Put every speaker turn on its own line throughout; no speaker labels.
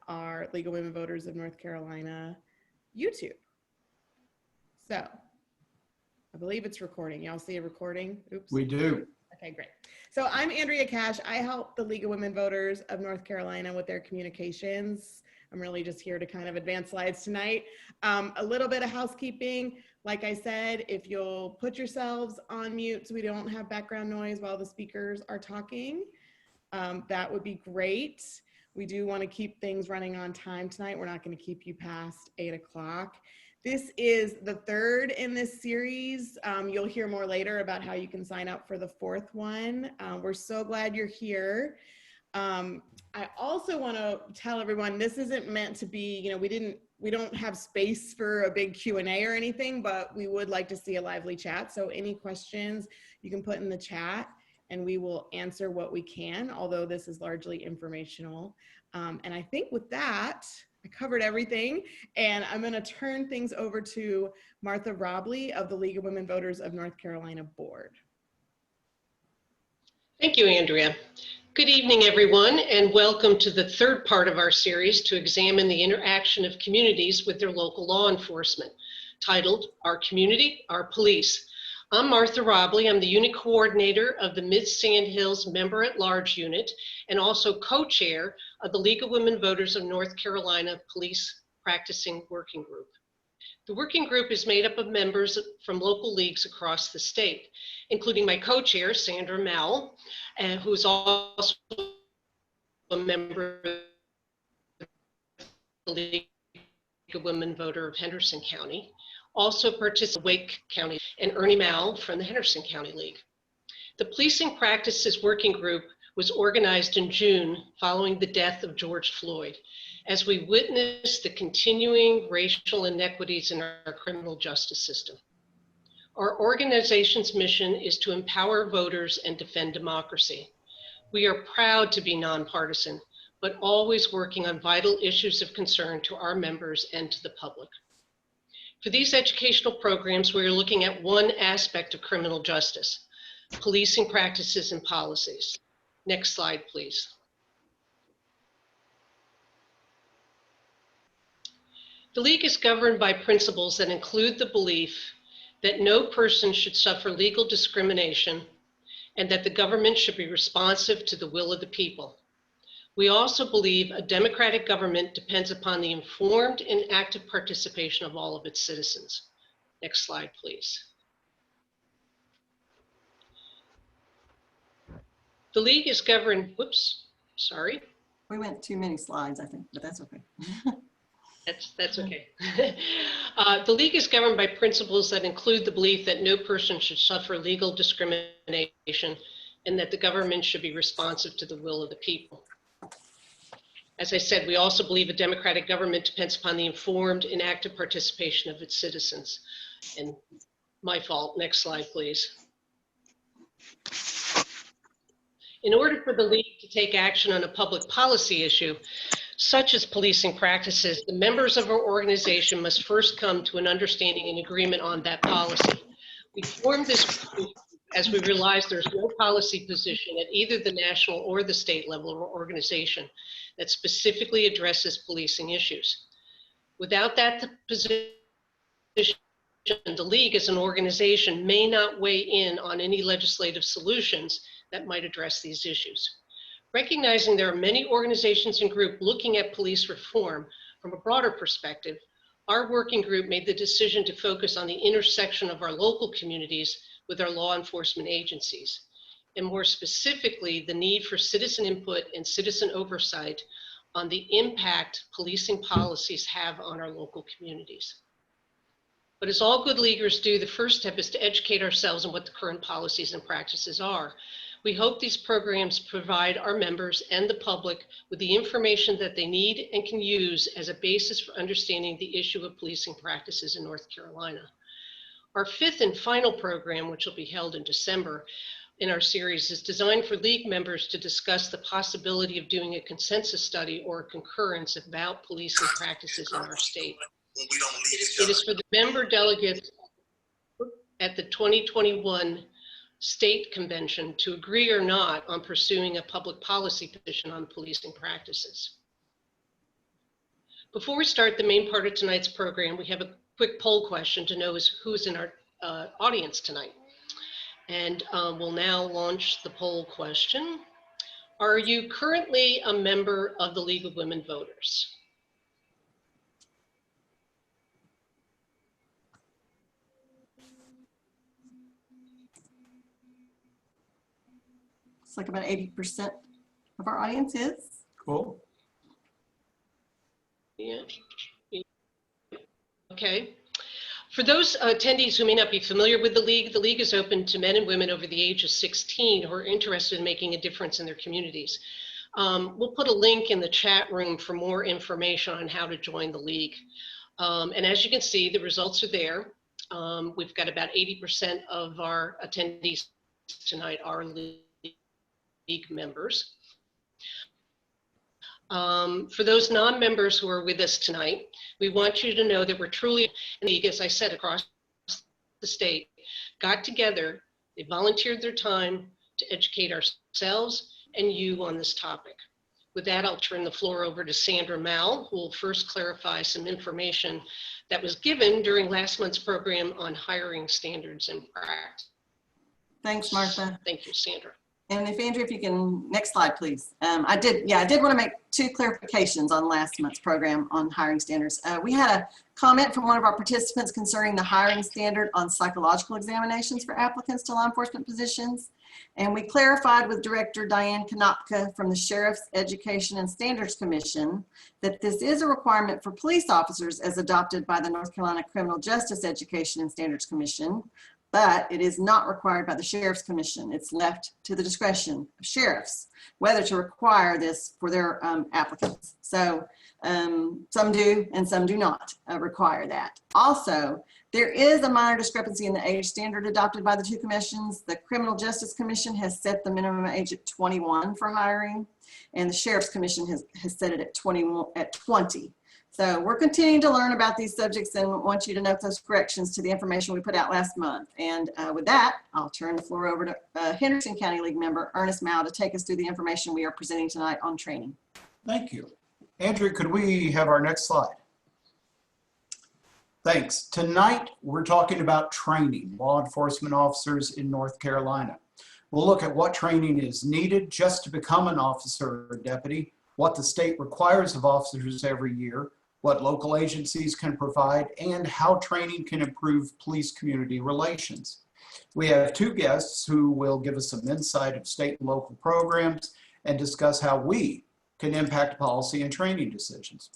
our League of Women Voters of North Carolina YouTube. So I believe it's recording. Y'all see a recording? Oops.
We do.
Okay, great. So I'm Andrea Cash. I help the League of Women Voters of North Carolina with their communications. I'm really just here to kind of advance slides tonight. A little bit of housekeeping. Like I said, if you'll put yourselves on mute so we don't have background noise while the speakers are talking, that would be great. We do want to keep things running on time tonight. We're not going to keep you past 8 o'clock. This is the third in this series. You'll hear more later about how you can sign up for the fourth one. We're so glad you're here. I also want to tell everyone this isn't meant to be, you know, we don't have space for a big Q&A or anything, but we would like to see a lively chat. So any questions you can put in the chat and we will answer what we can, although this is largely informational. And I think with that, I covered everything, and I'm going to turn things over to Martha Robley of the League of Women Voters of North Carolina Board.
Thank you, Andrea. Good evening, everyone, and welcome to the third part of our series to examine the interaction of communities with their local law enforcement, titled Our Community, Our Police. I'm Martha Robley. I'm the unit coordinator of the Mid-Sand Hills Member-at-Large Unit and also co-chair of the League of Women Voters of North Carolina Police Practicing Working Group. The working group is made up of members from local leagues across the state, including my co-chair, Sandra Mell, who is also a member of the League of Women Voter of Henderson County. Also participates in Wake County, and Ernie Mall from the Henderson County League. The Policing Practices Working Group was organized in June following the death of George Floyd, as we witnessed the continuing racial inequities in our criminal justice system. Our organization's mission is to empower voters and defend democracy. We are proud to be nonpartisan, but always working on vital issues of concern to our members and to the public. For these educational programs, we are looking at one aspect of criminal justice, policing practices and policies. Next slide, please. The League is governed by principles that include the belief that no person should suffer legal discrimination and that the government should be responsive to the will of the people. We also believe a democratic government depends upon the informed and active participation of all of its citizens. Next slide, please. The League is governed, whoops, sorry.
We went too many slides, I think, but that's okay.
That's okay. The League is governed by principles that include the belief that no person should suffer legal discrimination and that the government should be responsive to the will of the people. As I said, we also believe a democratic government depends upon the informed and active participation of its citizens. And my fault, next slide, please. In order for the League to take action on a public policy issue, such as policing practices, the members of our organization must first come to an understanding and agreement on that policy. We formed this group as we realized there's no policy position at either the national or the state level of our organization that specifically addresses policing issues. Without that position, the League as an organization may not weigh in on any legislative solutions that might address these issues. Recognizing there are many organizations and groups looking at police reform from a broader perspective, our working group made the decision to focus on the intersection of our local communities with our law enforcement agencies, and more specifically, the need for citizen input and citizen oversight on the impact policing policies have on our local communities. But as all good leaguers do, the first step is to educate ourselves on what the current policies and practices are. We hope these programs provide our members and the public with the information that they need and can use as a basis for understanding the issue of policing practices in North Carolina. Our fifth and final program, which will be held in December in our series, is designed for League members to discuss the possibility of doing a consensus study or a concurrence about policing practices in our state. It is for the member delegates at the 2021 state convention to agree or not on pursuing a public policy position on policing practices. Before we start the main part of tonight's program, we have a quick poll question to know who's in our audience tonight. And we'll now launch the poll question. Are you currently a member of the League of Women Voters?
It's like about 80% of our audience is.
Cool.
Yeah. Okay. For those attendees who may not be familiar with the League is open to men and women over the age of 16 who are interested in making a difference in their communities. We'll put a link in the chat room for more information on how to join the League. And as you can see, the results are there. We've got about 80% of our attendees tonight are League members. For those non-members who are with us tonight, we want you to know that we're truly in the League, as I said, across the state, got together, they volunteered their time to educate ourselves and you on this topic. With that, I'll turn the floor over to Sandra Mal, who will first clarify some information that was given during last month's program on hiring standards and practice.
Thanks, Martha.
Thank you, Sandra.
And if Andrew, if you can, next slide, please. I did want to make two clarifications on last month's program on hiring standards. We had a comment from one of our participants concerning the hiring standard on psychological examinations for applicants to law enforcement positions. And we clarified with Director Diane Konopka from the Sheriff's Education and Standards Commission that this is a requirement for police officers as adopted by the North Carolina Criminal Justice Education and Standards Commission, but it is not required by the Sheriff's Commission. It's left to the discretion of sheriffs whether to require this for their applicants. So some do and some do not require that. Also, there is a minor discrepancy in the age standard adopted by the two commissions. The Criminal Justice Commission has set the minimum age at 21 for hiring, and the Sheriff's Commission has set it at 20. So we're continuing to learn about these subjects and want you to note those corrections to the information we put out last month. And with that, I'll turn the floor over to Henderson County League member Ernest Mao to take us through the information we are presenting tonight on training.
Thank you. Andrew, could we have our next slide? Thanks. Tonight, we're talking about training law enforcement officers in North Carolina. We'll look at what training is needed just to become an officer or deputy, what the state requires of officers every year, what local agencies can provide, and how training can improve police-community relations. We have two guests who will give us some insight of state and local programs and discuss how we can impact policy and training decisions.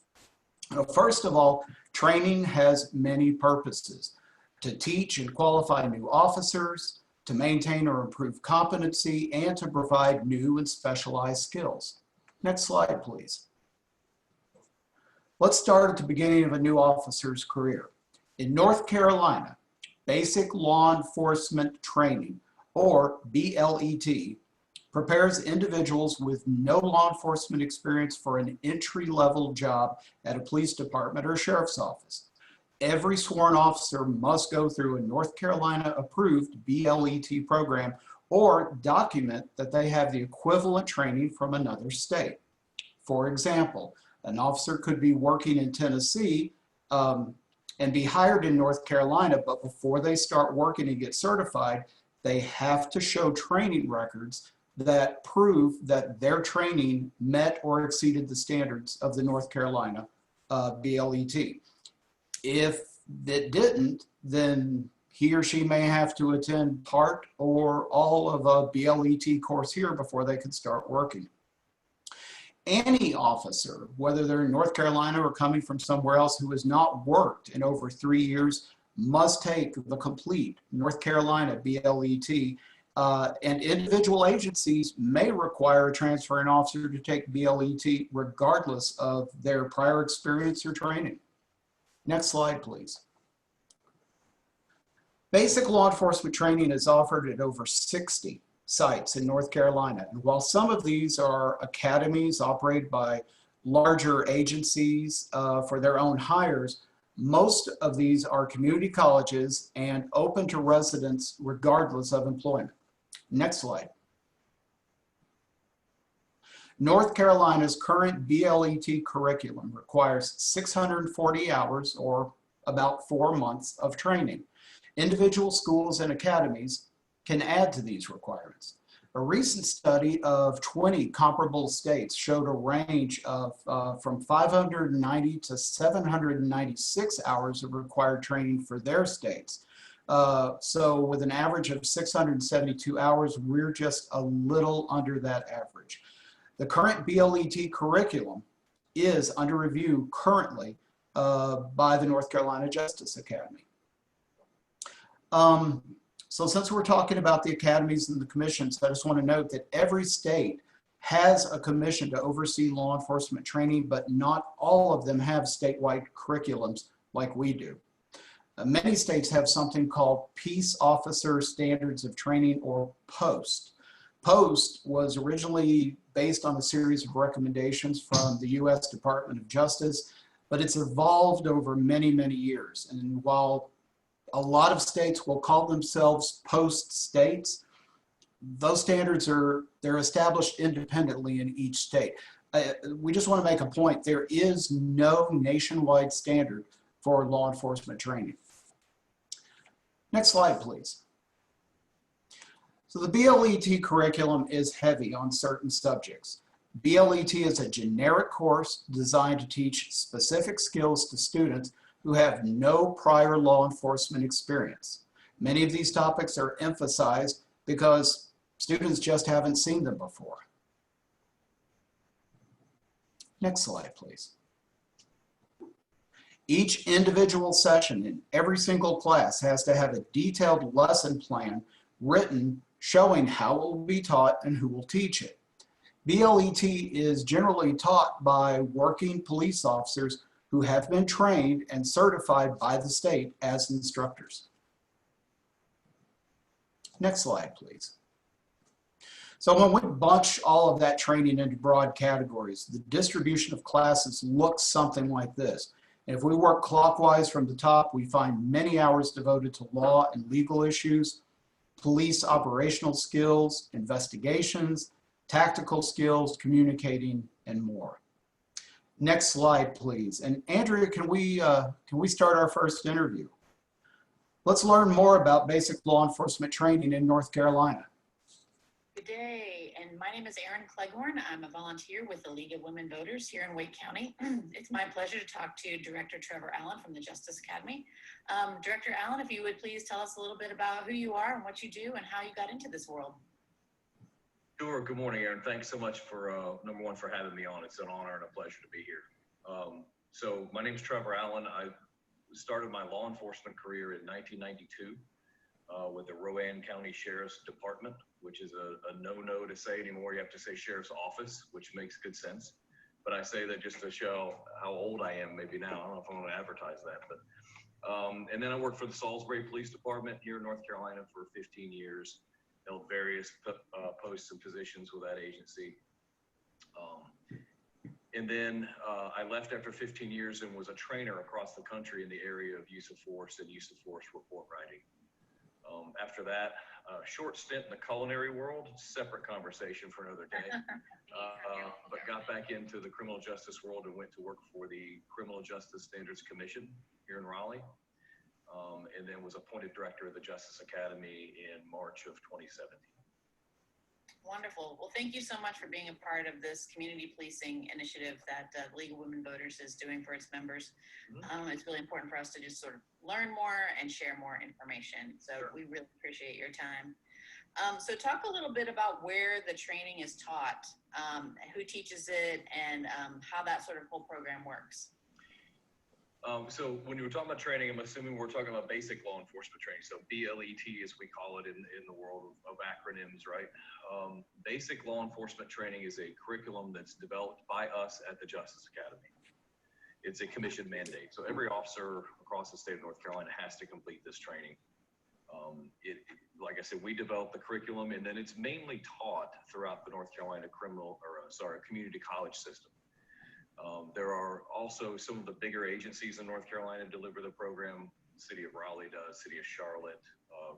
First of all, training has many purposes: to teach and qualify new officers, to maintain or improve competency, and to provide new and specialized skills. Next slide, please. Let's start at the beginning of a new officer's career. In North Carolina, Basic Law Enforcement Training, or BLET, prepares individuals with no law enforcement experience for an entry-level job at a police department or sheriff's office. Every sworn officer must go through a North Carolina-approved BLET program or document that they have the equivalent training from another state. For example, an officer could be working in Tennessee and be hired in North Carolina, but before they start working and get certified, they have to show training records that prove that their training met or exceeded the standards of the North Carolina BLET. If it didn't, then he or she may have to attend part or all of a BLET course here before they can start working. Any officer, whether they're in North Carolina or coming from somewhere else who has not worked in over 3 years, must take the complete North Carolina BLET, and individual agencies may require a transferring officer to take BLET regardless of their prior experience or training. Next slide, please. Basic law enforcement training is offered at over 60 sites in North Carolina. And while some of these are academies operated by larger agencies for their own hires, most of these are community colleges and open to residents regardless of employment. Next slide. North Carolina's current BLET curriculum requires 640 hours or about 4 months of training. Individual schools and academies can add to these requirements. A recent study of 20 comparable states showed a range of from 590 to 796 hours of required training for their states. So with an average of 672 hours, we're just a little under that average. The current BLET curriculum is under review currently by the North Carolina Justice Academy. So since we're talking about the academies and the commissions, I just want to note that every state has a commission to oversee law enforcement training, but not all of them have statewide curriculums like we do. Many states have something called Peace Officer Standards of Training, or POST. POST was originally based on a series of recommendations from the U.S. Department of Justice, but it's evolved over many, many years. And while a lot of states will call themselves POST states, those standards they're established independently in each state. We just want to make a point. There is no nationwide standard for law enforcement training. Next slide, please. So the BLET curriculum is heavy on certain subjects. BLET is a generic course designed to teach specific skills to students who have no prior law enforcement experience. Many of these topics are emphasized because students just haven't seen them before. Next slide, please. Each individual session in every single class has to have a detailed lesson plan written showing how it will be taught and who will teach it. BLET is generally taught by working police officers who have been trained and certified by the state as instructors. Next slide, please. So when we bunch all of that training into broad categories, the distribution of classes looks something like this. And if we work clockwise from the top, we find many hours devoted to law and legal issues, police operational skills, investigations, tactical skills, communicating, and more. Next slide, please. And Andrea, can we start our first interview? Let's learn more about basic law enforcement training in North Carolina.
Good day, and my name is Erin Cleghorn. I'm a volunteer with the League of Women Voters here in Wake County. It's my pleasure to talk to Director Trevor Allen from the Justice Academy. Director Allen, if you would please tell us a little bit about who you are and what you do and how you got into this world.
Sure. Good morning, Erin. Thanks so much for, number one, for having me on. It's an honor and a pleasure to be here. So my name is Trevor Allen. I started my law enforcement career in 1992 with the Rowan County Sheriff's Department, which is a no-no to say anymore. You have to say Sheriff's Office, which makes good sense. But I say that just to show how old I am maybe now. I don't know if I want to advertise that. But and then I worked for the Salisbury Police Department here in North Carolina for 15 years. Held various posts and positions with that agency. And then I left after 15 years and was a trainer across the country in the area of use of force and use of force report writing. After that, a short stint in the culinary world, separate conversation for another day, but got back into the criminal justice world and went to work for the Criminal Justice Standards Commission here in Raleigh. And then was appointed director of the Justice Academy in March of 2017.
Wonderful. Well, thank you so much for being a part of this community policing initiative that the League of Women Voters is doing for its members. It's really important for us to just sort of learn more and share more information. So sure. We really appreciate your time. So talk a little bit about where the training is taught, who teaches it, and how that sort of whole program works.
So when you were talking about training, I'm assuming we're talking about basic law enforcement training. So BLET, as we call it in the world of acronyms, right? Basic law enforcement training is a curriculum that's developed by us at the Justice Academy. It's a commission mandate. So every officer across the state of North Carolina has to complete this training. Like I said, we developed the curriculum, and then it's mainly taught throughout the North Carolina community college system. There are also some of the bigger agencies in North Carolina deliver the program. The city of Raleigh does, city of Charlotte,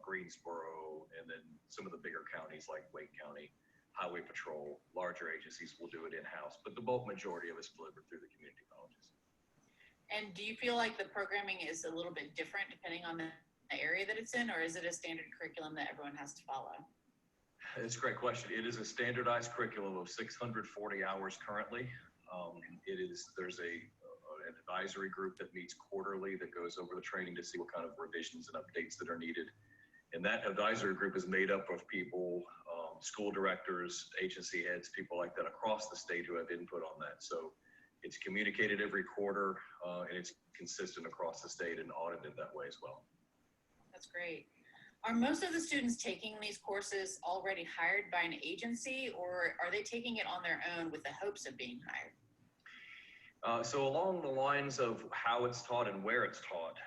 Greensboro, and then some of the bigger counties like Wake County highway patrol, larger agencies will do it in-house, but the bulk majority of it's delivered through the community colleges.
And do you feel like the programming is a little bit different depending on the area that it's in, or is it a standard curriculum that everyone has to follow?
It's a great question. It is a standardized curriculum of 640 hours currently. There's an advisory group that meets quarterly that goes over the training to see what kind of revisions and updates that are needed. And that advisory group is made up of people, school directors, agency heads, people like that across the state who have input on that. So it's communicated every quarter and it's consistent across the state and audited that way as well.
That's great. Are most of the students taking these courses already hired by an agency, or are they taking it on their own with the hopes of being hired?
So along the lines of how it's taught and where it's taught,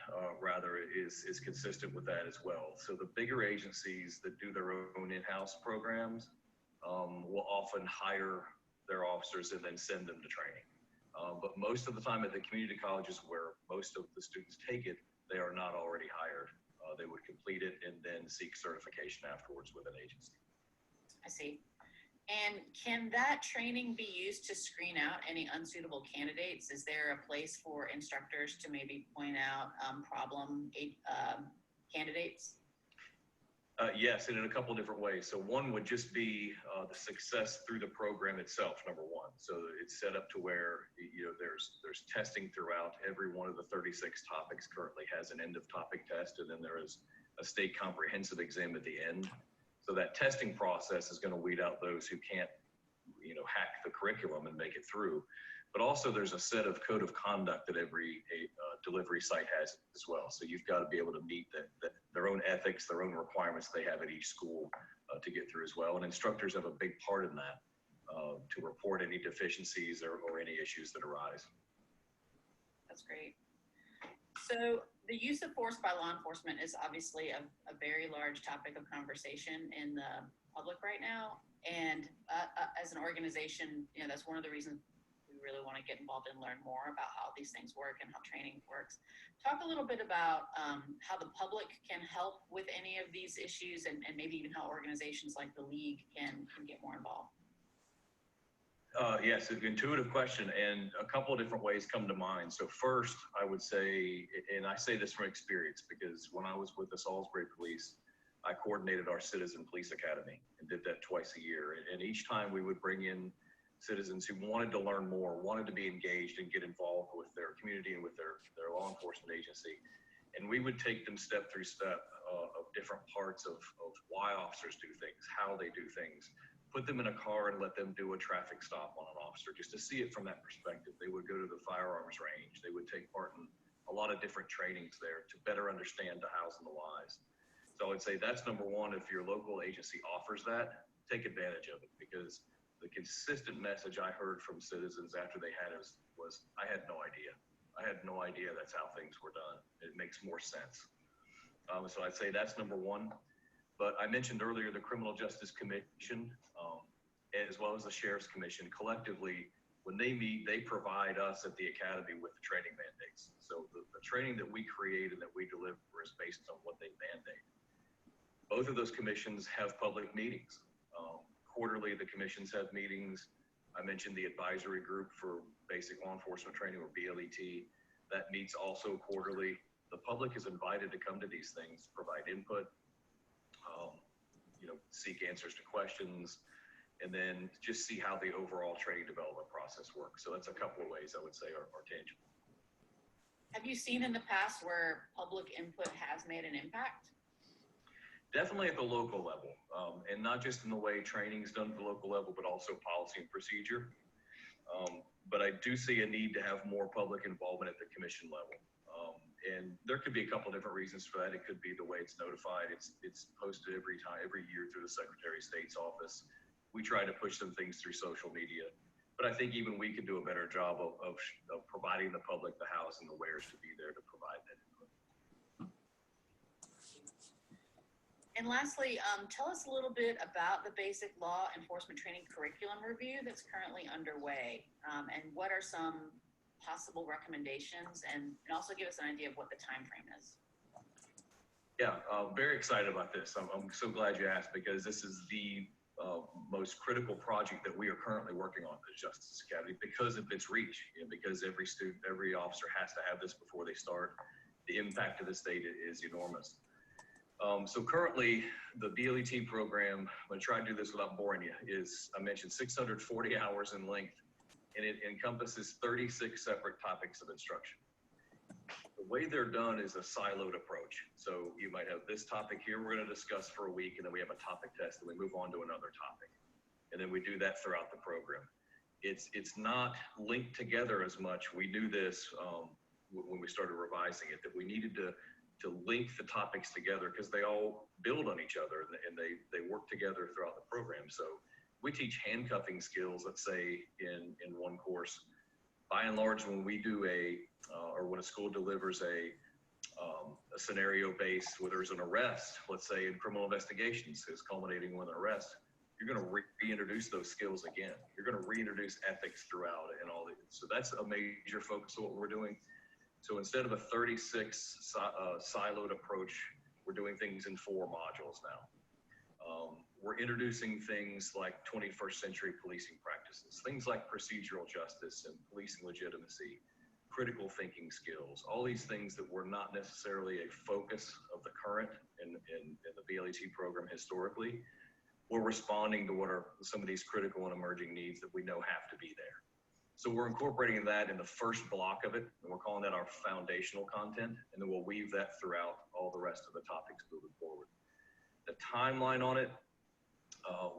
rather, is consistent with that as well. So the bigger agencies that do their own in-house programs will often hire their officers and then send them to training. But most of the time at the community colleges where most of the students take it, they are not already hired. They would complete it and then seek certification afterwards with an agency.
I see. And can that training be used to screen out any unsuitable candidates? Is there a place for instructors to maybe point out problem candidates?
Yes, and in a couple of different ways. So one would just be the success through the program itself, number one. So it's set up to where, you know, there's testing throughout. Every one of the 36 topics currently has an end of topic test, and then there is a state comprehensive exam at the end. So that testing process is going to weed out those who can't, you know, hack the curriculum and make it through. But also there's a set of code of conduct that every delivery site has as well. So you've got to be able to meet their own ethics, their own requirements they have at each school to get through as well. And instructors have a big part in that to report any deficiencies or any issues that arise.
That's great. So the use of force by law enforcement is obviously a very large topic of conversation in the public right now. And as an organization, you know, that's one of the reasons we really want to get involved and learn more about how these things work and how training works. Talk a little bit about how the public can help with any of these issues and maybe even how organizations like the League can get more involved.
Yes, an intuitive question, and a couple of different ways come to mind. So first, I would say, and I say this from experience, because when I was with the Salisbury Police, I coordinated our Citizen Police Academy and did that twice a year. And each time we would bring in citizens who wanted to learn more, wanted to be engaged and get involved with their community and with their law enforcement agency. And we would take them step through step of different parts of why officers do things, how they do things, put them in a car and let them do a traffic stop on an officer just to see it from that perspective. They would go to the firearms range. They would take part in a lot of different trainings there to better understand the hows and the whys. So I would say that's number one. If your local agency offers that, take advantage of it, because the consistent message I heard from citizens after they had it was I had no idea. I had no idea that's how things were done. It makes more sense. So I'd say that's number one. But I mentioned earlier the Criminal Justice Commission, as well as the Sheriff's Commission. Collectively, when they meet, they provide us at the Academy with the training mandates. So the training that we create and that we deliver is based on what they mandate. Both of those commissions have public meetings. Quarterly, the commissions have meetings. I mentioned the advisory group for basic law enforcement training, or BLET. That meets also quarterly. The public is invited to come to these things, provide input, you know, seek answers to questions, and then just see how the overall training development process works. So that's a couple of ways I would say are tangible.
Have you seen in the past where public input has made an impact?
Definitely at the local level, and not just in the way training is done at the local level, but also policy and procedure. But I do see a need to have more public involvement at the commission level. And there could be a couple of different reasons for that. It could be the way it's notified. It's posted every year through the Secretary of State's office. We try to push some things through social media, but I think even we could do a better job of providing the public the hows and the wheres to be there to provide that input.
And lastly, tell us a little bit about the basic law enforcement training curriculum review that's currently underway, and what are some possible recommendations, and also give us an idea of what the time frame is.
Yeah, very excited about this. I'm so glad you asked, because this is the most critical project that we are currently working on at Justice Academy because of its reach, and because every student, every officer has to have this before they start. The impact of this data is enormous. So currently, the BLET program, I'm going to try to do this without boring you, is, I mentioned, 640 hours in length, and it encompasses 36 separate topics of instruction. The way they're done is a siloed approach. So you might have this topic here we're going to discuss for a week, and then we have a topic test, and we move on to another topic. And then we do that throughout the program. It's not linked together as much. We knew this when we started revising it, that we needed to link the topics together because they all build on each other, and they work together throughout the program. So we teach handcuffing skills, let's say in one course. By and large, when we do or when a school delivers a scenario based, where there's an arrest, let's say in criminal investigations is culminating with an arrest, you're going to reintroduce those skills again. You're going to reintroduce ethics throughout and all that. So that's a major focus of what we're doing. So instead of a 36 siloed approach, we're doing things in 4 modules now. We're introducing things like 21st century policing practices, things like procedural justice and policing legitimacy, critical thinking skills, all these things that were not necessarily a focus of the current in the BLET program historically. We're responding to what are some of these critical and emerging needs that we know have to be there. So we're incorporating that in the first block of it, and we're calling that our foundational content, and then we'll weave that throughout all the rest of the topics moving forward. The timeline on it,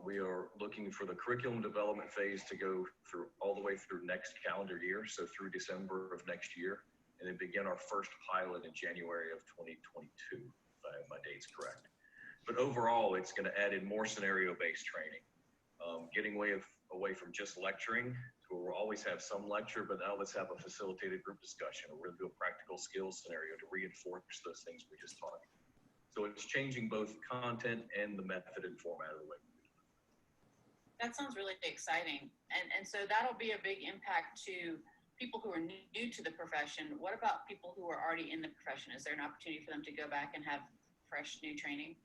we are looking for the curriculum development phase to go through all the way through next calendar year, so through December of next year, and then begin our first pilot in January of 2022, if I have my dates correct. But overall, it's going to add in more scenario-based training, getting away from just lecturing. So we'll always have some lecture, but now let's have a facilitated group discussion. We're going to do a practical skills scenario to reinforce those things we just taught. So it's changing both content and the method and format of the way.
That sounds really exciting. And so that'll be a big impact to people who are new to the profession. What about people who are already in the profession? Is there an opportunity for them to go back and have fresh new training?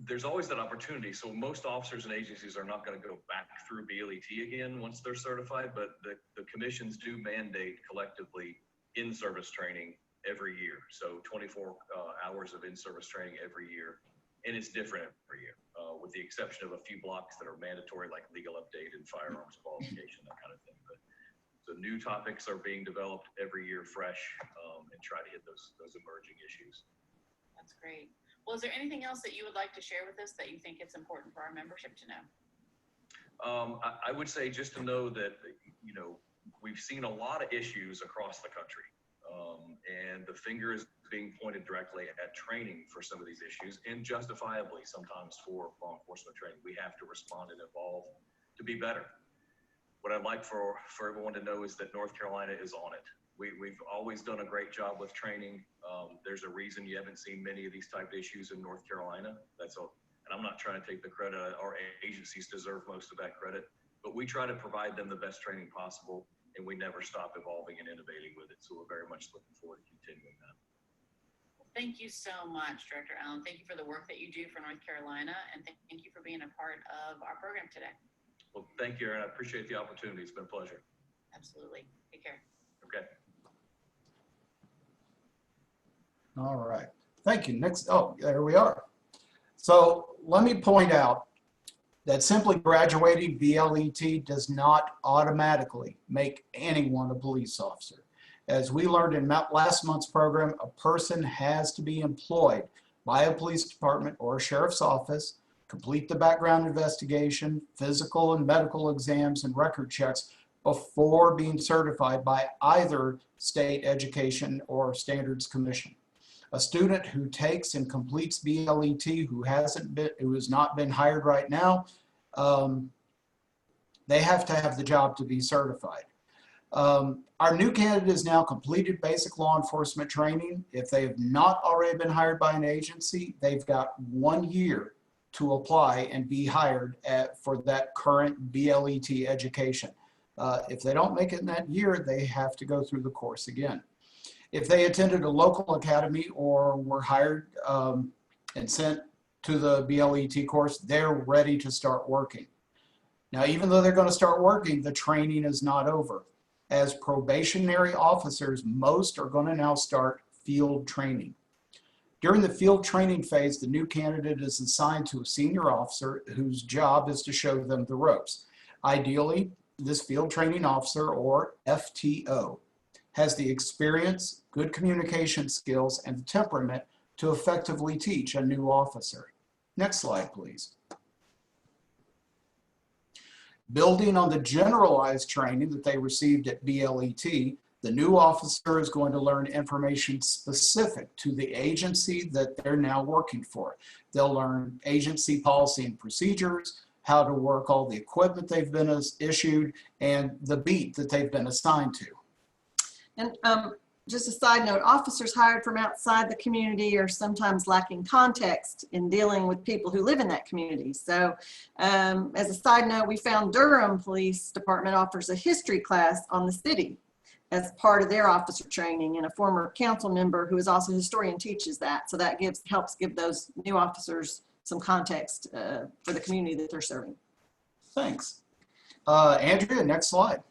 There's always that opportunity. So most officers and agencies are not going to go back through BLET again once they're certified, but the commissions do mandate collectively in-service training every year. So 24 hours of in-service training every year. And it's different every year, with the exception of a few blocks that are mandatory, like legal update and firearms qualification, that kind of thing. But so new topics are being developed every year fresh, and try to hit those emerging issues.
That's great. Well, is there anything else that you would like to share with us that you think it's important for our membership to know?
I would say just to know that, we've seen a lot of issues across the country, and the finger is being pointed directly at training for some of these issues, and justifiably sometimes for law enforcement training. We have to respond and evolve to be better. What I'd like for everyone to know is that North Carolina is on it. We've always done a great job with training. There's a reason you haven't seen many of these type of issues in North Carolina. And I'm not trying to take the credit. Our agencies deserve most of that credit, but we try to provide them the best training possible, and we never stop evolving and innovating with it. So we're very much looking forward to continuing that.
Thank you so much, Director Allen. Thank you for the work that you do for North Carolina, and thank you for being a part of our program today.
Well, thank you, Aaron. I appreciate the opportunity. It's been a pleasure.
Absolutely. Take care.
Okay.
All right. Thank you. Next, there we are. So let me point out that simply graduating BLET does not automatically make anyone a police officer. As we learned in last month's program, a person has to be employed by a police department or a sheriff's office, complete the background investigation, physical and medical exams, and record checks before being certified by either state education or standards commission. A student who takes and completes BLET who has not been hired right now, they have to have the job to be certified. Our new candidates now completed basic law enforcement training. If they have not already been hired by an agency, they've got 1 year to apply and be hired for that current BLET education. If they don't make it in that year, they have to go through the course again. If they attended a local academy or were hired and sent to the BLET course, they're ready to start working. Now, even though they're going to start working, the training is not over. As probationary officers, most are going to now start field training. During the field training phase, the new candidate is assigned to a senior officer whose job is to show them the ropes. Ideally, this field training officer, or FTO, has the experience, good communication skills, and the temperament to effectively teach a new officer. Next slide, please. Building on the generalized training that they received at BLET, the new officer is going to learn information specific to the agency that they're now working for. They'll learn agency policy and procedures, how to work all the equipment they've been issued, and the beat that they've been assigned to.
And just a side note, officers hired from outside the community are sometimes lacking context in dealing with people who live in that community. So as a side note, we found Durham Police Department offers a history class on the city as part of their officer training, and a former council member who is also a historian teaches that. So that helps give those new officers some context for the community that they're serving.
Thanks. Andrea, next slide.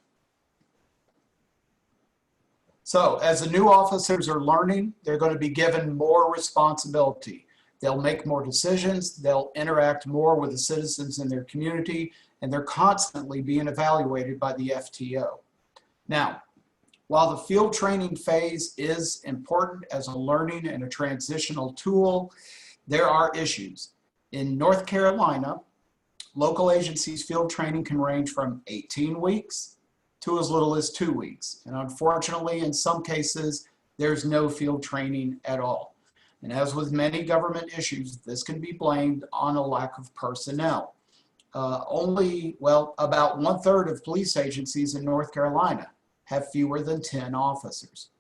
So as the new officers are learning, they're going to be given more responsibility. They'll make more decisions, they'll interact more with the citizens in their community, and they're constantly being evaluated by the FTO. Now, while the field training phase is important as a learning and a transitional tool, there are issues. In North Carolina, local agencies field training can range from 18 weeks to as little as 2 weeks. And unfortunately, in some cases, there's no field training at all. And as with many government issues, this can be blamed on a lack of personnel. About 1/3 of police agencies in North Carolina have fewer than 10 officers.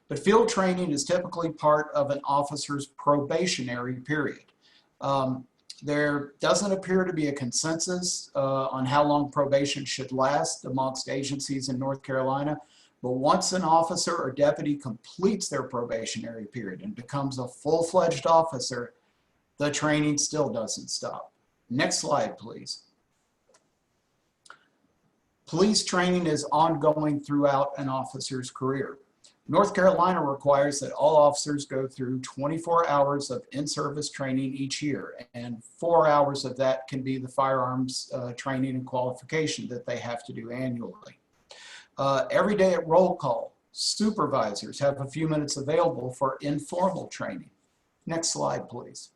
But field training is typically part of an officer's probationary period. There doesn't appear to be a consensus on how long probation should last amongst agencies in North Carolina, but once an officer or deputy completes their probationary period and becomes a full-fledged officer, the training still doesn't stop. Next slide, please. Police training is ongoing throughout an officer's career. North Carolina requires that all officers go through 24 hours of in-service training each year, and 4 hours of that can be the firearms training and qualification that they have to do annually. Every day at roll call, supervisors have a few minutes available for informal training. Next slide, please.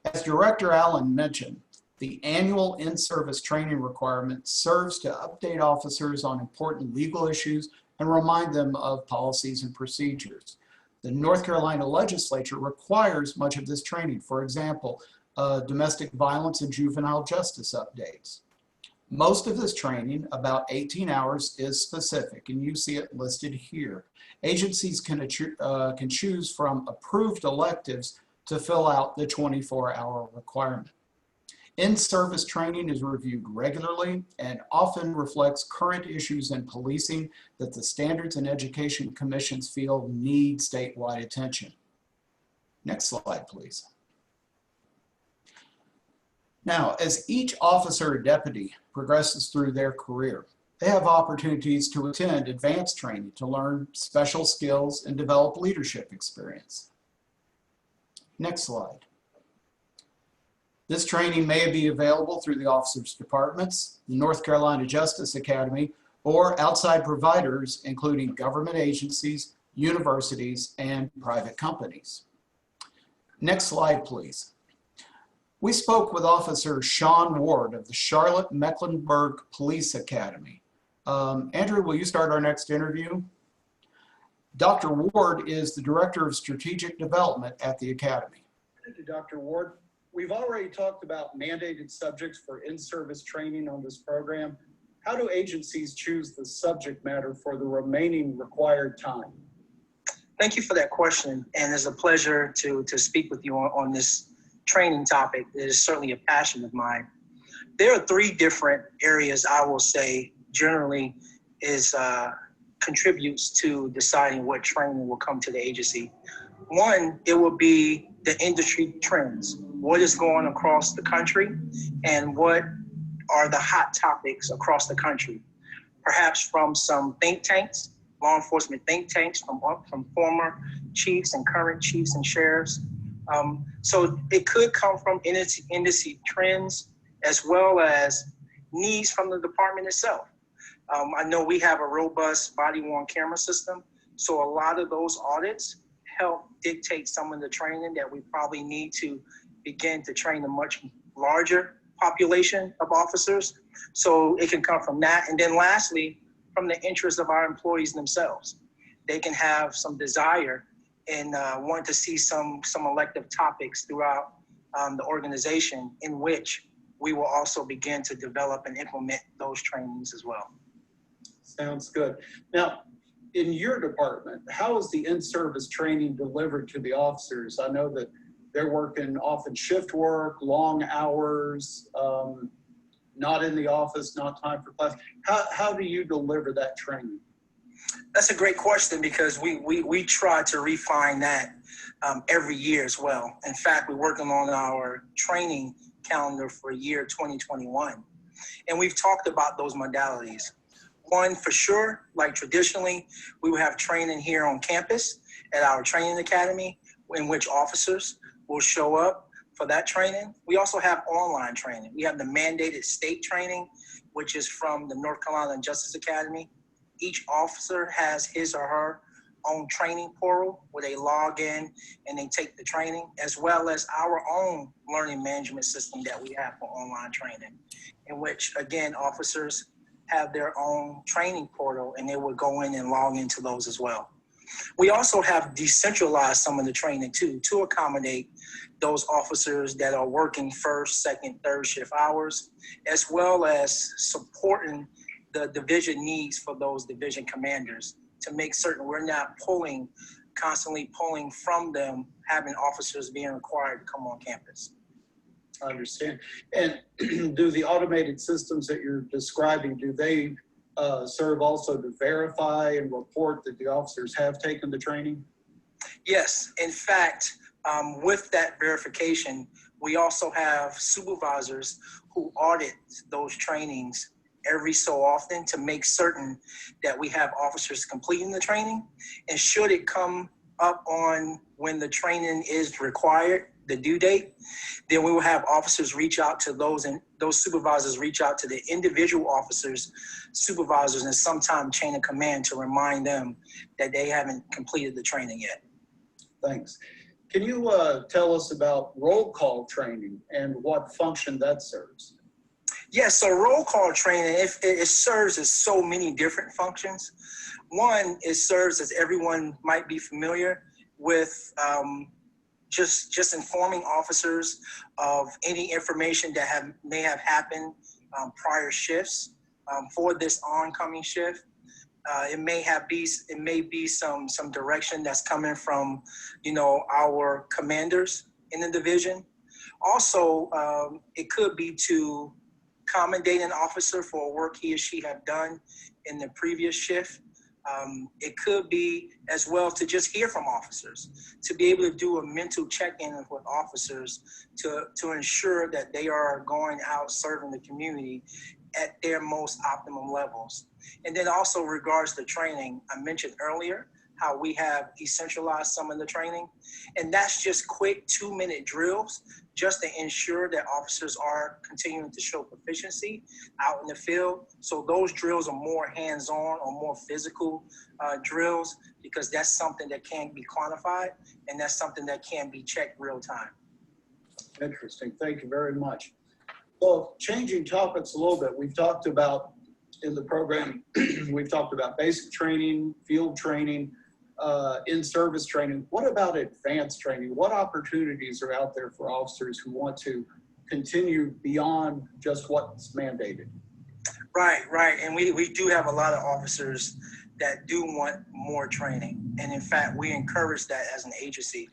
As Director Allen mentioned, the annual in-service training requirement serves to update officers on important legal issues and remind them of policies and procedures. The North Carolina legislature requires much of this training. For example, domestic violence and juvenile justice updates. Most of this training, about 18 hours, is specific, and you see it listed here. Agencies can choose from approved electives to fill out the 24-hour requirement. In-service training is reviewed regularly and often reflects current issues in policing that the Standards and Education Commissions feel need statewide attention. Next slide, please. Now, as each officer or deputy progresses through their career, they have opportunities to attend advanced training to learn special skills and develop leadership experience. Next slide. This training may be available through the officers' departments, the North Carolina Justice Academy, or outside providers, including government agencies, universities, and private companies. Next slide, please. We spoke with Officer Sean Ward of the Charlotte-Mecklenburg Police Academy. Andrew, will you start our next interview? Dr. Ward is the Director of Strategic Development at the Academy.
Thank you, Dr. Ward. We've already talked about mandated subjects for in-service training on this program. How do agencies choose the subject matter for the remaining required time?
Thank you for that question, and it's a pleasure to speak with you on this training topic. It is certainly a passion of mine. There are 3 different areas I will say generally contributes to deciding what training will come to the agency. One, it will be the industry trends. What is going across the country and what are the hot topics across the country? Perhaps from some think tanks, law enforcement think tanks, from former chiefs and current chiefs and sheriffs. So it could come from industry trends as well as needs from the department itself. I know we have a robust body-worn camera system, so a lot of those audits help dictate some of the training that we probably need to begin to train a much larger population of officers. So it can come from that. And then lastly, from the interest of our employees themselves. They can have some desire and want to see some elective topics throughout the organization in which we will also begin to develop and implement those trainings as well.
Sounds good. Now, in your department, how is the in-service training delivered to the officers? I know that they're working often shift work, long hours, not in the office, not time for class. How do you deliver that training?
That's a great question because we try to refine that every year as well. In fact, we're working on our training calendar for year 2021. And we've talked about those modalities. One, for sure, like traditionally, we will have training here on campus at our training academy in which officers will show up for that training. We also have online training. We have the mandated state training, which is from the North Carolina Justice Academy. Each officer has his or her own training portal where they log in and they take the training, as well as our own learning management system that we have for online training, in which, again, officers have their own training portal and they would go in and log into those as well. We also have decentralized some of the training too, to accommodate those officers that are working first, second, third shift hours, as well as supporting the division needs for those division commanders to make certain we're not constantly pulling from them, having officers being required to come on campus.
I understand. And do the automated systems that you're describing, do they serve also to verify and report that the officers have taken the training?
Yes. In fact, with that verification, we also have supervisors who audit those trainings every so often to make certain that we have officers completing the training. And should it come up on when the training is required, the due date, then we will have officers reach out to those, and those supervisors reach out to the individual officers, supervisors, and sometime chain of command to remind them that they haven't completed the training yet.
Thanks. Can you tell us about roll call training and what function that serves?
Yes, so roll call training, it serves as so many different functions. One, it serves, as everyone might be familiar with, just informing officers of any information that may have happened prior shifts for this oncoming shift. It may be some direction that's coming from, our commanders in the division. Also, it could be to accommodate an officer for work he or she have done in the previous shift. It could be as well to just hear from officers, to be able to do a mental check-in with officers to ensure that they are going out serving the community at their most optimum levels. And then also regards to training, I mentioned earlier how we have decentralized some of the training, and that's just quick 2-minute drills just to ensure that officers are continuing to show proficiency out in the field. So those drills are more hands-on or more physical drills, because that's something that can be quantified and that's something that can be checked real time.
Interesting. Thank you very much. Well, changing topics a little bit, we've talked about in the program, we've talked about basic training, field training, in-service training. What about advanced training? What opportunities are out there for officers who want to continue beyond just what's mandated?
Right. And we do have a lot of officers that do want more training. And in fact, we encourage that as an agency,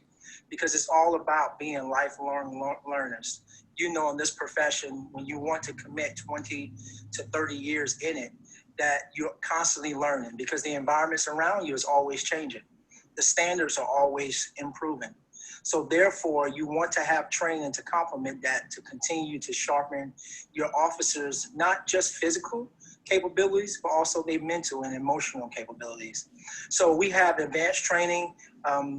because it's all about being lifelong learners. In this profession, when you want to commit 20 to 30 years in it, that you're constantly learning, because the environments around you is always changing. the standards are always improving. So therefore, you want to have training to complement that, to continue to sharpen your officers, not just physical capabilities, but also their mental and emotional capabilities. So we have advanced training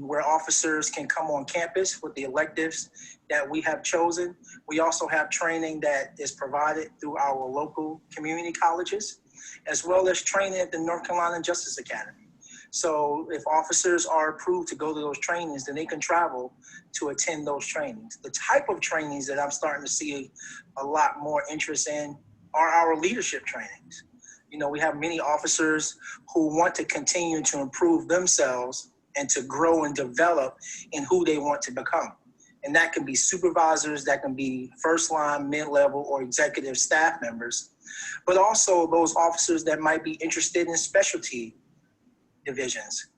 where officers can come on campus with the electives that we have chosen. We also have training that is provided through our local community colleges, as well as training at the North Carolina Justice Academy. So if officers are approved to go to those trainings, then they can travel to attend those trainings. The type of trainings that I'm starting to see a lot more interest in are our leadership trainings. You know, we have many officers who want to continue to improve themselves and to grow and develop in who they want to become. And that can be supervisors, that can be first line, mid-level, or executive staff members, but also those officers that might be interested in specialty divisions.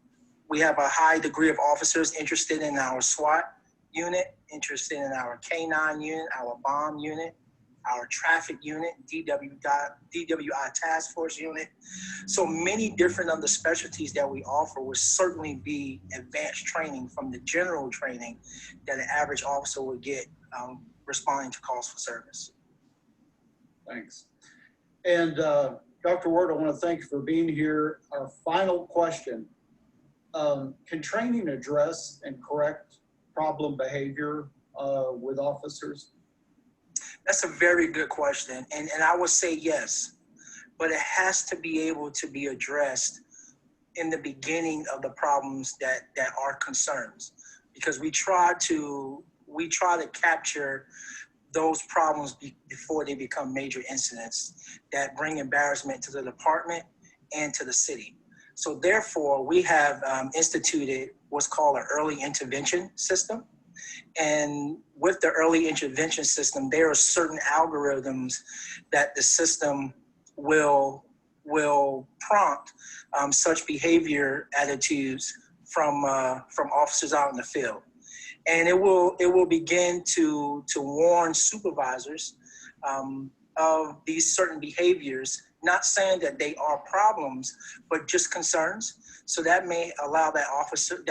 We have a high degree of officers interested in our SWAT unit, interested in our K9 unit, our bomb unit, our traffic unit, DWI task force unit. So many different other specialties that we offer will certainly be advanced training from the general training that an average officer would get responding to calls for service.
Thanks. And Dr. Ward, I want to thank you for being here. Our final question, can training address and correct problem behavior with officers?
That's a very good question. And I would say yes, but it has to be able to be addressed in the beginning of the problems that are concerns, because we try to capture those problems before they become major incidents that bring embarrassment to the department and to the city. So therefore, we have instituted what's called an early intervention system. And with the early intervention system, there are certain algorithms that the system will prompt such behavior attitudes from officers out in the field. And it will begin to warn supervisors of these certain behaviors, not saying that they are problems, but just concerns. So that may allow that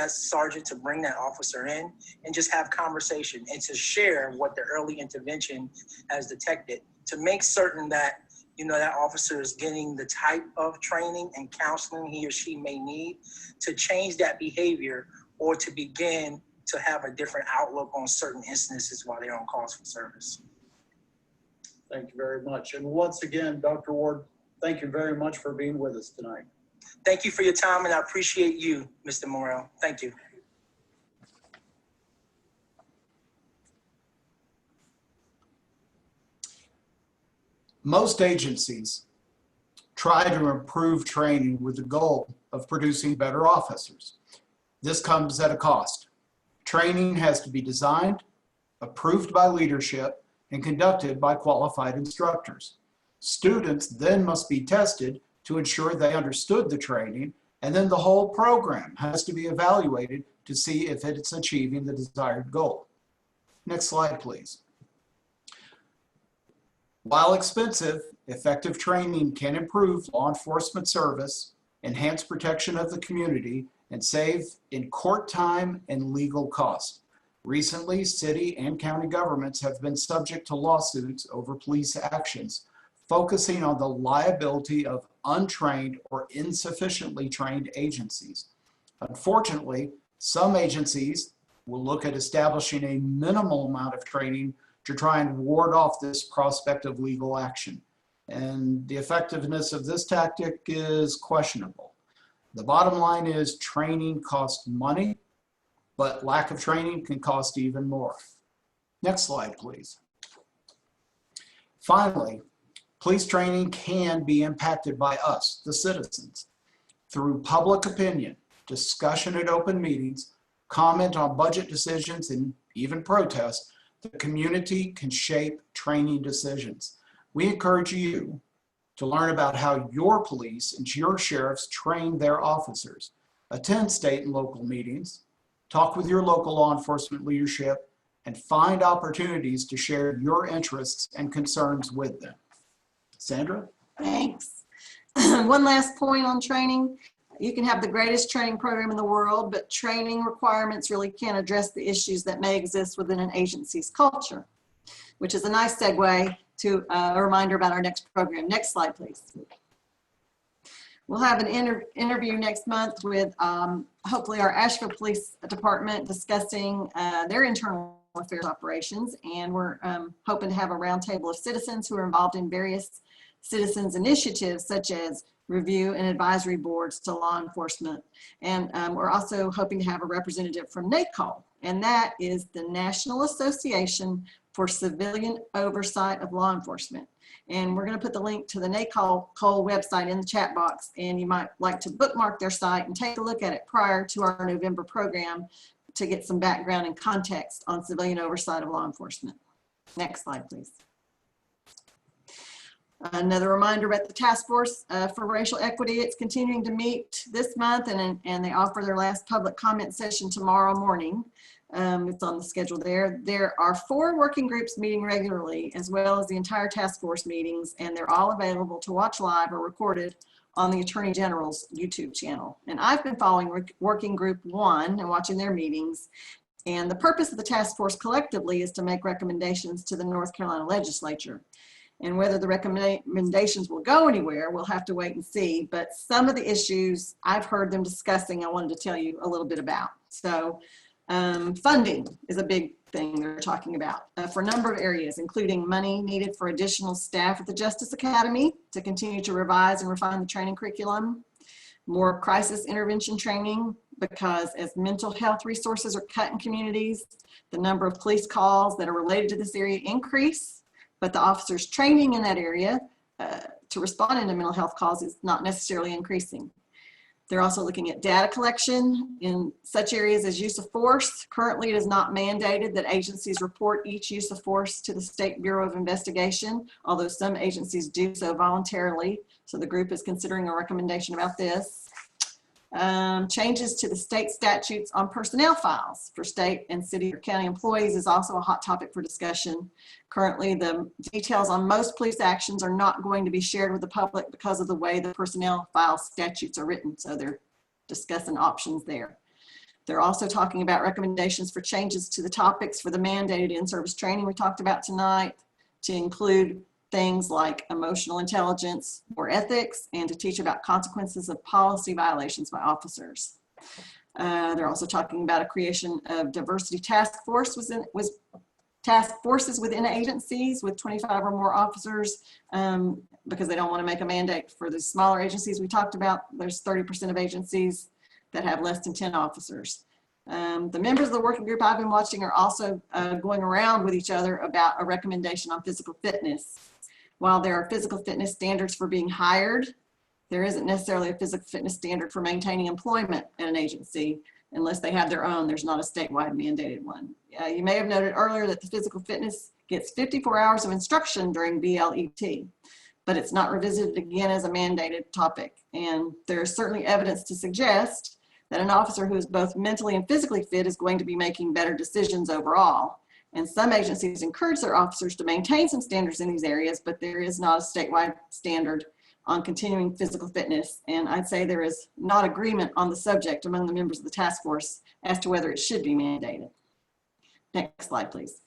sergeant to bring that officer in and just have conversation and to share what the early intervention has detected, to make certain that, you know, that officer is getting the type of training and counseling he or she may need to change that behavior or to begin to have a different outlook on certain instances while they're on calls for service.
Thank you very much. And once again, Dr. Ward, thank you very much for being with us tonight.
Thank you for your time, and I appreciate you, Mr. Morrell. Thank you.
Most agencies try to improve training with the goal of producing better officers. This comes at a cost. Training has to be designed, approved by leadership, and conducted by qualified instructors. Students then must be tested to ensure they understood the training, and then the whole program has to be evaluated to see if it's achieving the desired goal. Next slide, please. While expensive, effective training can improve law enforcement service, enhance protection of the community, and save in court time and legal costs. Recently, city and county governments have been subject to lawsuits over police actions, focusing on the liability of untrained or insufficiently trained agencies. Unfortunately, some agencies will look at establishing a minimal amount of training to try and ward off this prospect of legal action. And the effectiveness of this tactic is questionable. The bottom line is training costs money, but lack of training can cost even more. Next slide, please. Finally, police training can be impacted by us, the citizens, through public opinion, discussion at open meetings, comment on budget decisions, and even protest. The community can shape training decisions. We encourage you to learn about how your police and your sheriffs train their officers. Attend state and local meetings, talk with your local law enforcement leadership, and find opportunities to share your interests and concerns with them. Sandra?
Thanks. One last point on training. You can have the greatest training program in the world, but training requirements really can't address the issues that may exist within an agency's culture, which is a nice segue to a reminder about our next program. Next slide, please. We'll have an interview next month with hopefully our Asheville Police Department discussing their internal affairs operations, and we're hoping to have a roundtable of citizens who are involved in various citizens initiatives such as review and advisory boards to law enforcement. And we're also hoping to have a representative from NACOL, and that is the National Association for Civilian Oversight of Law Enforcement. And we're going to put the link to the NACOL website in the chat box, and you might like to bookmark their site and take a look at it prior to our November program to get some background and context on civilian oversight of law enforcement. Next slide, please. Another reminder about the task force for racial equity. It's continuing to meet this month, and they offer their last public comment session tomorrow morning. It's on the schedule there. There are 4 working groups meeting regularly, as well as the entire task force meetings, and they're all available to watch live or recorded on the Attorney General's YouTube channel. And I've been following Working Group 1 and watching their meetings. And the purpose of the task force collectively is to make recommendations to the North Carolina legislature. And whether the recommendations will go anywhere, we'll have to wait and see. But some of the issues I've heard them discussing, I wanted to tell you a little bit about. So funding is a big thing they're talking about for a number of areas, including money needed for additional staff at the Justice Academy to continue to revise and refine the training curriculum, more crisis intervention training, because as mental health resources are cut in communities, the number of police calls that are related to this area increase, but the officers training in that area to respond to mental health calls is not necessarily increasing. They're also looking at data collection in such areas as use of force. Currently, it is not mandated that agencies report each use of force to the State Bureau of Investigation, although some agencies do so voluntarily. So the group is considering a recommendation about this. Changes to the state statutes on personnel files for state and city or county employees is also a hot topic for discussion. Currently, the details on most police actions are not going to be shared with the public because of the way the personnel file statutes are written. So they're discussing options there. They're also talking about recommendations for changes to the topics for the mandated in-service training we talked about tonight, to include things like emotional intelligence or ethics, and to teach about consequences of policy violations by officers. They're also talking about a creation of diversity task forces within agencies with 25 or more officers, because they don't want to make a mandate for the smaller agencies we talked about. There's 30% of agencies that have less than 10 officers. The members of the working group I've been watching are also going around with each other about a recommendation on physical fitness. While there are physical fitness standards for being hired, there isn't necessarily a physical fitness standard for maintaining employment at an agency unless they have their own. There's not a statewide mandated one. You may have noted earlier that the physical fitness gets 54 hours of instruction during BLET, but it's not revisited again as a mandated topic. And there's certainly evidence to suggest that an officer who is both mentally and physically fit is going to be making better decisions overall. And some agencies encourage their officers to maintain some standards in these areas, but there is not a statewide standard on continuing physical fitness. And I'd say there is not agreement on the subject among the members of the task force as to whether it should be mandated. Next slide, please.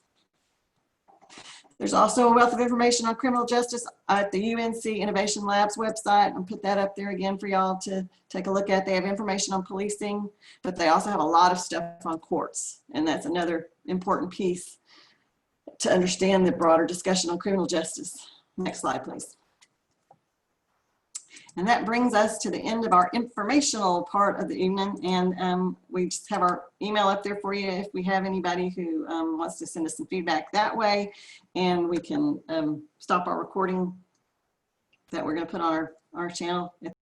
There's also a wealth of information on criminal justice at the UNC Innovation Labs website. I'll put that up there again for y'all to take a look at. They have information on policing, but they also have a lot of stuff on courts. And that's another important piece to understand the broader discussion on criminal justice. Next slide, please. And that brings us to the end of our informational part of the evening. And we just have our email up there for you if we have anybody who wants to send us some feedback that way. And we can stop our recording that we're going to put on our channel.